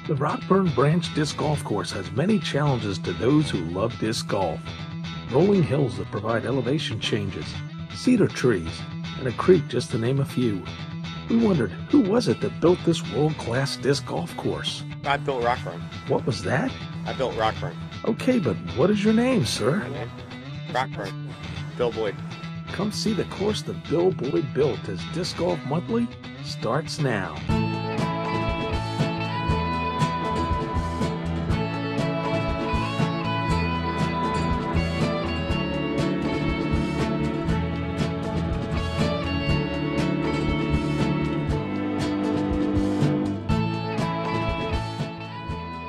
The Rockburn Branch Disc Golf Course has many challenges to those who love disc golf. Rolling hills that provide elevation changes, cedar trees, and a creek just to name a few. We wondered, who was it that built this world-class disc golf course? I built Rockburn. What was that? I built Rockburn. Okay, but what is your name, sir? Rockburn. Bill Boyd. Come see the course that Bill Boyd built as Disc Golf Monthly starts now.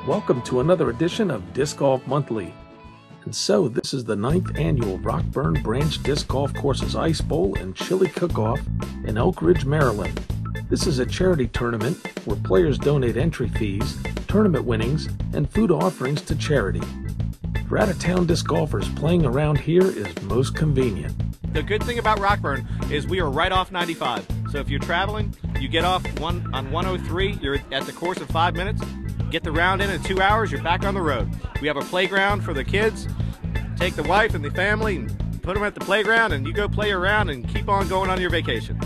Welcome to another edition of Disc Golf Monthly. And so this is the 9th annual Rockburn Branch Disc Golf Course's Ice Bowl and Chili Cookoff in Elk Ridge, Maryland. This is a charity tournament where players donate entry fees, tournament winnings, and food offerings to charity. For out-of-town disc golfers, playing around here is most convenient. The good thing about Rockburn is we are right off 95. So if you're traveling, you get off on 103, you're at the course in 5 minutes. Get the round in 2 hours, you're back on the road. We have a playground for the kids. Take the wife and the family and put them at the playground and you go play around and keep on going on your vacation.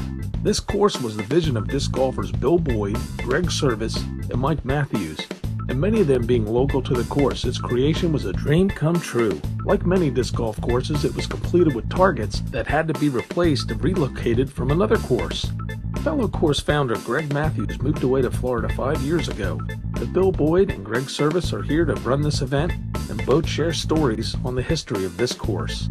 This course was the vision of disc golfers Bill Boyd, Greg Service, and Mike Matthews. And many of them being local to the course, its creation was a dream come true. Like many disc golf courses, it was completed with targets that had to be replaced and relocated from another course. Fellow course founder Greg Matthews moved away to Florida 5 years ago. But Bill Boyd and Greg Service are here to run this event and both share stories on the history of this course.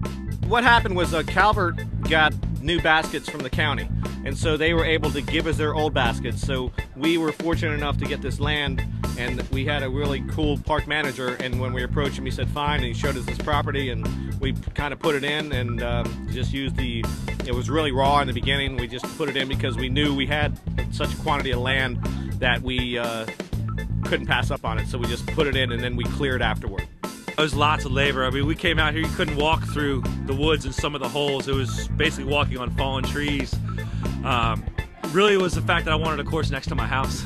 What happened was Calvert got new baskets from the county, and so they were able to give us their old baskets. So we were fortunate enough to get this land, and we had a really cool park manager, and when we approached him he said fine, and he showed us this property, and we kind of put it in and just used it was really raw in the beginning. We just put it in because we knew we had such a quantity of land that we couldn't pass up on it, so we just put it in and then we cleared afterward. It was lots of labor. I mean, we came out here, you couldn't walk through the woods in some of the holes. It was basically walking on fallen trees. Really, it was the fact that I wanted a course next to my house.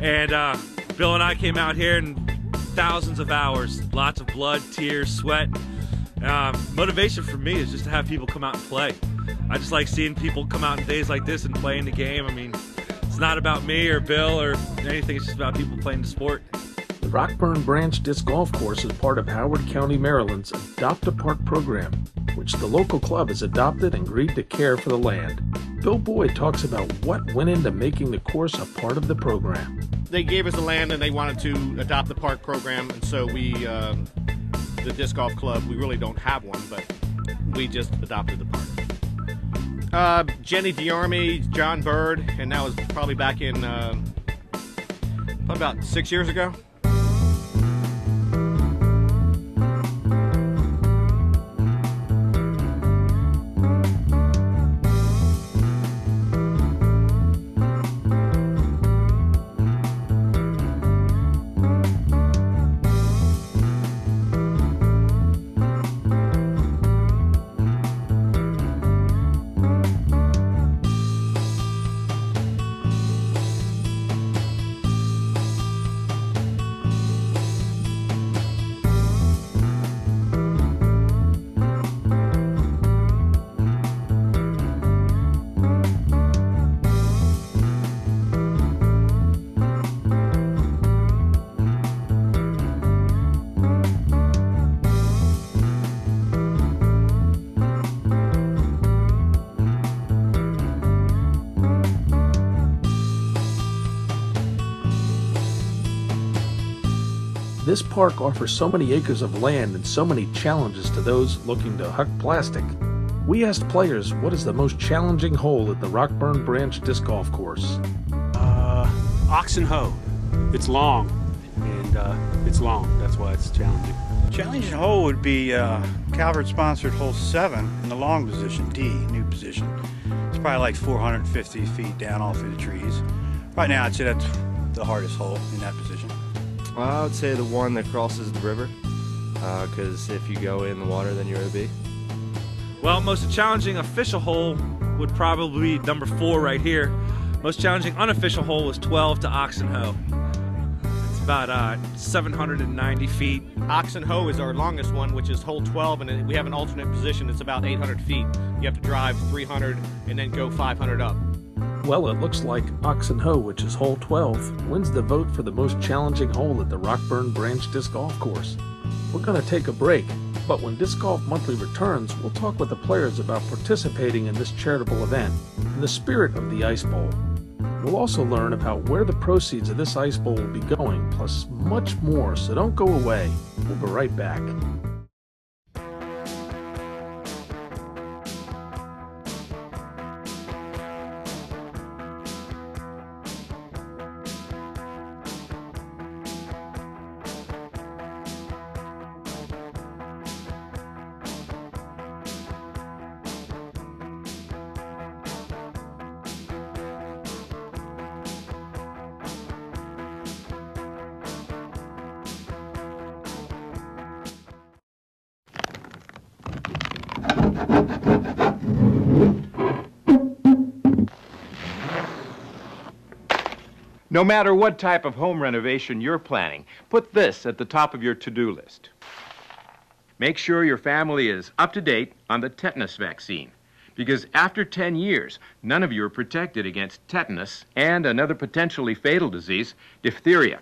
And Bill and I came out here and thousands of hours, lots of blood, tears, sweat. Motivation for me is just to have people come out and play. I just like seeing people come out in days like this and playing the game. I mean, it's not about me or Bill or anything, it's just about people playing the sport. The Rockburn Branch Disc Golf Course is part of Howard County, Maryland's Adopt a Park program, which the local club has adopted and agreed to care for the land. Bill Boyd talks about what went into making the course a part of the program. They gave us the land and they wanted to adopt the park program, and so we, the disc golf club, we really don't have one, but we just adopted the park. Jenny DeArmy, John Bird, and that was probably back in about 6 years ago. This park offers so many acres of land and so many challenges to those looking to huck plastic. We asked players what is the most challenging hole at the Rockburn Branch Disc Golf Course. Ox and hoe. It's long, and it's long. That's why it's challenging. Challenging hole would be Calvert-sponsored hole 7 in the long position, D, new position. It's probably like 450 feet down all through the trees. Right now, I'd say that's the hardest hole in that position. I would say the one that crosses the river, because if you go in the water, then you're OB. Well, most challenging official hole would probably be number 4 right here. Most challenging unofficial hole was 12 to Ox and Hoe. about 790 feet. Oxen Hoe is our longest one, which is hole 12, and we have an alternate position. It's about 800 feet. You have to drive 300 and then go 500 up. Well, it looks like Oxen Hoe, which is hole 12, wins the vote for the most challenging hole at the Rockburn Branch Disc Golf Course. We're going to take a break, but when Disc Golf Monthly returns, we'll talk with the players about participating in this charitable event in the spirit of the Ice Bowl. We'll also learn about where the proceeds of this Ice Bowl will be going, plus much more, so don't go away. We'll be right back. No matter what type of home renovation you're planning, put this at the top of your to-do list. Make sure your family is up to date on the tetanus vaccine, because after 10 years, none of you are protected against tetanus and another potentially fatal disease, diphtheria.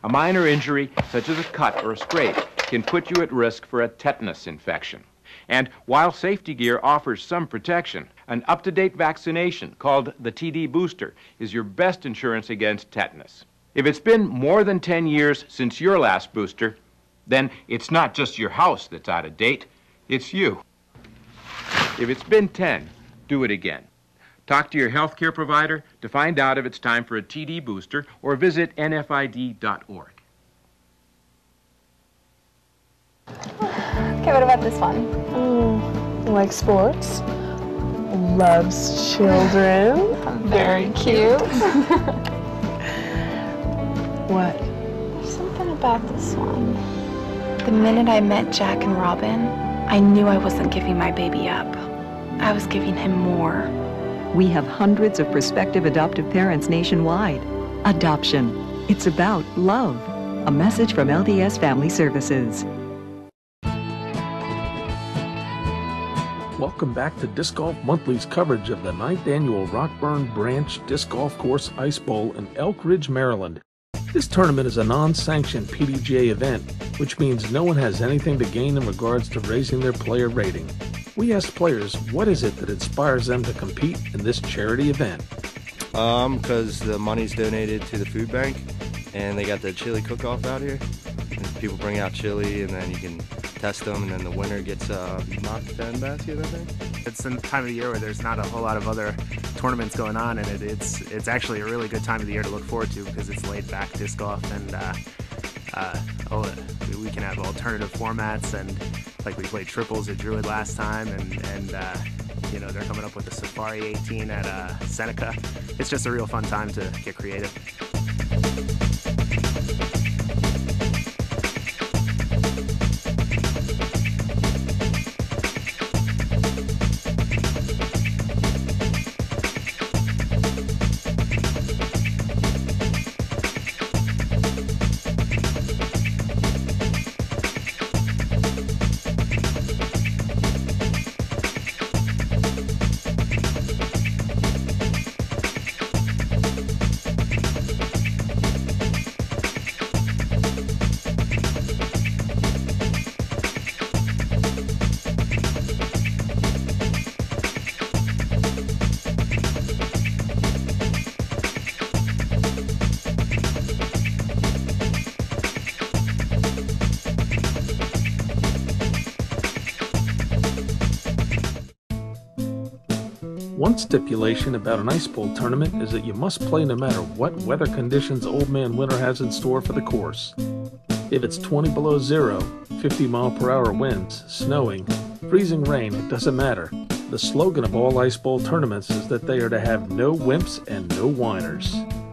A minor injury, such as a cut or a scrape, can put you at risk for a tetanus infection. And while safety gear offers some protection, an up-to-date vaccination called the TD booster is your best insurance against tetanus. If it's been more than 10 years since your last booster, then it's not just your house that's out of date, it's you. If it's been 10, do it again. Talk to your healthcare provider to find out if it's time for a TD booster or visit nfid.org. Okay, what about this one? Like sports, loves children, Very cute. what? There's something about this one. The minute I met Jack and Robin, I knew I wasn't giving my baby up. I was giving him more. We have hundreds of prospective adoptive parents nationwide. Adoption. It's about love. A message from LDS Family Services. Welcome back to Disc Golf Monthly's coverage of the 9th Annual Rockburn Branch Disc Golf Course Ice Bowl in Elk Ridge, Maryland. This tournament is a non-sanctioned PDGA event, which means no one has anything to gain in regards to raising their player rating. We asked players, what is it that inspires them to compete in this charity event? Because the money's donated to the food bank, and they got the chili cook-off out here. And people bring out chili, and then you can test them, and then the winner gets a mock 10 basket, I think. It's a time of the year where there's not a whole lot of other tournaments going on, and it's actually a really good time of the year to look forward to because it's laid back disc golf, and we can have alternative formats, and like we played triples at Druid last time, and you know, they're coming up with the Safari 18 at Seneca. It's just a real fun time to get creative. One stipulation about an Ice Bowl tournament is that you must play no matter what weather conditions Old Man Winter has in store for the course. If it's 20 below zero, 50-mile-per-hour winds, snowing, freezing rain, it doesn't matter. The slogan of all Ice Bowl tournaments is that they are to have no wimps and no whiners.